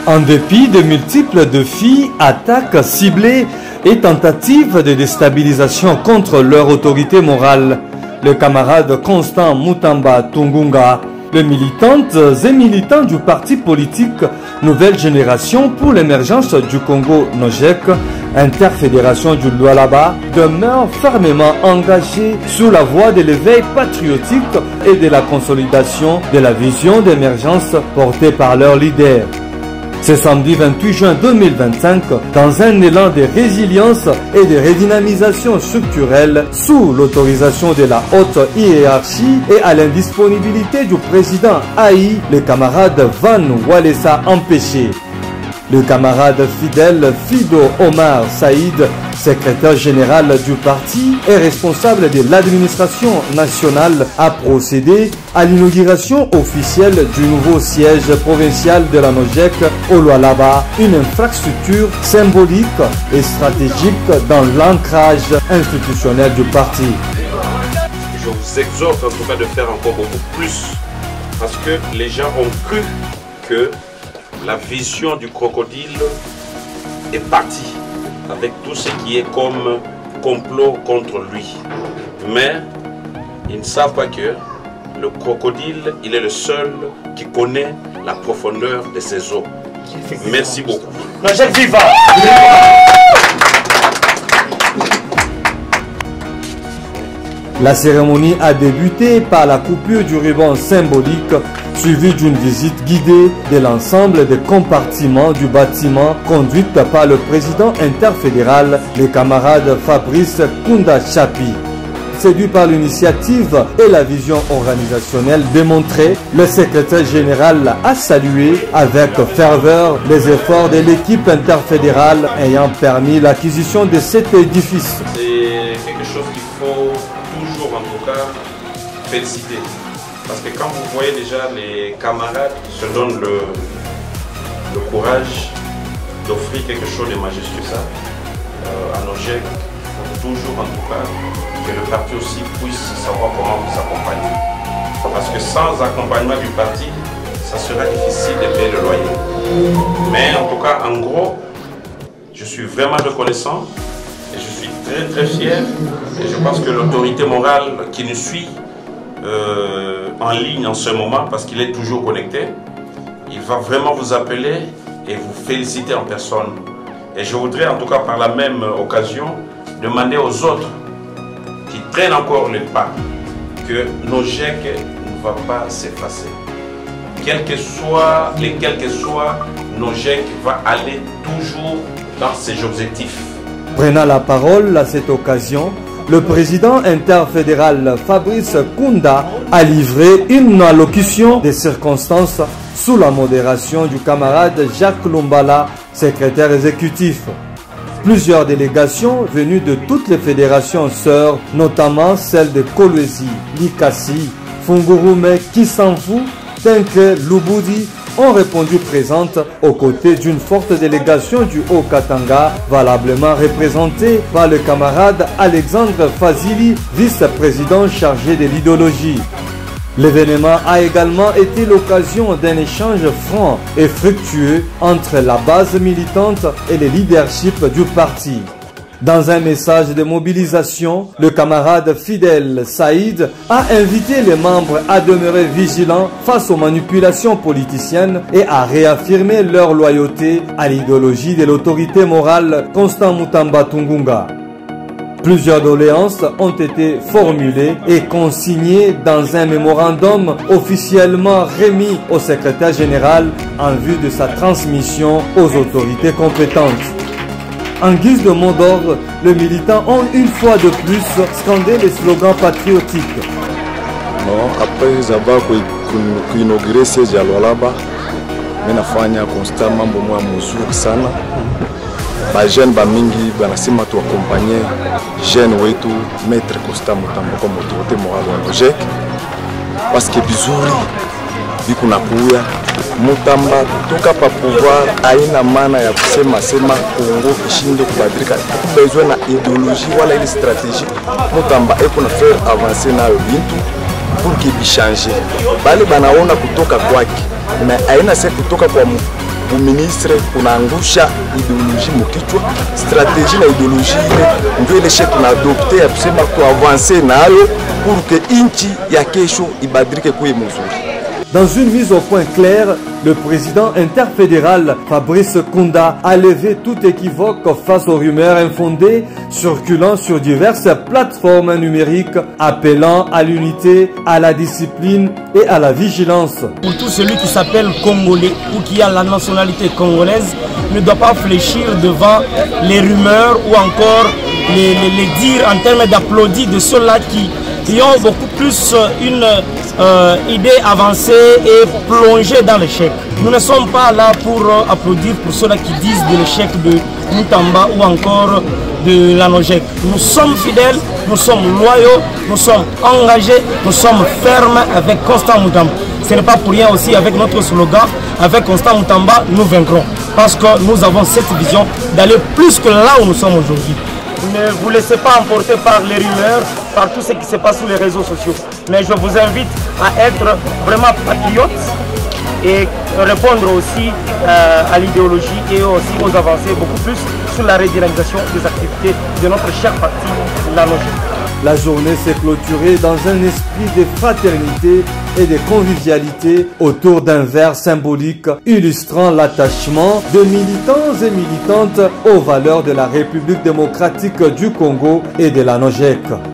En dépit de multiples défis, attaques ciblées et tentatives de déstabilisation contre leur autorité morale, le camarade Constant Mutamba Tungunga, les militantes et militants du parti politique Nouvelle Génération pour l'émergence du Congo Nojek, interfédération du Lualaba, demeurent fermement engagés sur la voie de l'éveil patriotique et de la consolidation de la vision d'émergence portée par leur leader. Ce samedi 28 juin 2025, dans un élan de résilience et de redynamisation structurelle, sous l'autorisation de la haute hiérarchie et à l'indisponibilité du président Haï, le camarade Van Walesa empêché. Le camarade fidèle Fido Omar Saïd, secrétaire général du parti et responsable de l'administration nationale, a procédé à l'inauguration officielle du nouveau siège provincial de la Nojek au Lualaba, une infrastructure symbolique et stratégique dans l'ancrage institutionnel du parti. Je vous exhorte en tout cas de faire encore beaucoup plus, parce que les gens ont cru que la vision du crocodile est partie avec tout ce qui est comme complot contre lui. Mais ils ne savent pas que le crocodile, il est le seul qui connaît la profondeur de ses eaux. Merci beaucoup. Nojek viva! La cérémonie a débuté par la coupure du ruban symbolique, suivie d'une visite guidée de l'ensemble des compartiments du bâtiment conduite par le président interfédéral, le camarade Fabrice Kunda Chapi. Séduit par l'initiative et la vision organisationnelle démontrée, le secrétaire général a salué avec ferveur les efforts de l'équipe interfédérale ayant permis l'acquisition de cet édifice. C'est quelque chose qu'il faut toujours en tout cas féliciter. Parce que quand vous voyez déjà les camarades qui se donnent le courage d'offrir quelque chose de majestueux ça, à Nojek, il faut toujours en tout cas que le parti aussi puisse savoir comment vous accompagner. Parce que sans accompagnement du parti, ça sera difficile de payer le loyer. Mais en tout cas, en gros, je suis vraiment reconnaissant et je suis très très fier. Et je pense que l'autorité morale qui nous suit en ligne en ce moment, parce qu'il est toujours connecté, il va vraiment vous appeler et vous féliciter en personne. Et je voudrais en tout cas par la même occasion demander aux autres qui traînent encore le pas que Nojek ne va pas s'effacer. Quels que soient Nojek va aller toujours dans ses objectifs. Prenant la parole à cette occasion, le président interfédéral Fabrice Kunda a livré une allocution des circonstances sous la modération du camarade Jacques Lumbala, secrétaire exécutif. Plusieurs délégations venues de toutes les fédérations sœurs, notamment celles de Kolwezi, Likasi, Fungurume, Kisanfu, Tenke, Lubudi, ont répondu présentes aux côtés d'une forte délégation du Haut-Katanga, valablement représentée par le camarade Alexandre Fazili, vice-président chargé de l'idéologie. L'événement a également été l'occasion d'un échange franc et fructueux entre la base militante et le leadership du parti. Dans un message de mobilisation, le camarade fidèle Saïd a invité les membres à demeurer vigilants face aux manipulations politiciennes et à réaffirmer leur loyauté à l'idéologie de l'autorité morale Constant Mutamba Tungunga. Plusieurs doléances ont été formulées et consignées dans un mémorandum officiellement remis au secrétaire général en vue de sa transmission aux autorités compétentes. En guise de mot d'ordre, les militants ont une fois de plus scandé les slogans patriotiques. Après avoir inauguré siège ya Lualaba, menafanya constat mambo moya mzuri sana. Ba jeune ba mingi banasema tu accompagner jeune wetu maître Constant Mutamba comme autorité morale wa Nojek, parce que bizuri biko nakuya Mutamba kutoka pa pouvoir haina maana ya kusema sema Kongo ishinde kubadilika, besoin na ideologie wala ile stratégie. Mutamba eko na faire avancer nayo bintu pour que bichange bale banaona kutoka kwake na aina se kutoka kwa ministre kunaangusha ideologie mukichwa strategie na ideologie ile ndio ile shetu na adopte ya kusema tuavance nayo pour que inchi ya kesho ibadilike kuwe mzuri. Dans une mise au point claire, le président interfédéral Fabrice Kunda a levé tout équivoque face aux rumeurs infondées circulant sur diverses plateformes numériques appelant à l'unité, à la discipline et à la vigilance. Pour tout celui qui s'appelle Congolais ou qui a la nationalité congolaise, ne doit pas fléchir devant les rumeurs ou encore les dires en termes d'applaudis de ceux-là qui ont beaucoup plus une idée avancée et plongée dans l'échec. Nous ne sommes pas là pour applaudir pour ceux-là qui disent de l'échec de Moutamba ou encore de la Nogec. Nous sommes fidèles, nous sommes loyaux, nous sommes engagés, nous sommes fermes avec Constant Moutamba. Ce n'est pas pour rien aussi avec notre slogan, avec Constant Moutamba, nous vaincrons. Parce que nous avons cette vision d'aller plus que là où nous sommes aujourd'hui. Ne vous laissez pas emporter par les rumeurs, par tout ce qui se passe sur les réseaux sociaux. Mais je vous invite à être vraiment patriote et répondre aussi à l'idéologie et aussi aux avancées, beaucoup plus sur la redynamisation des activités de notre cher parti, la Nogec. La journée s'est clôturée dans un esprit de fraternité et de convivialité autour d'un verre symbolique illustrant l'attachement de militants et militantes aux valeurs de la République démocratique du Congo et de la Nogec.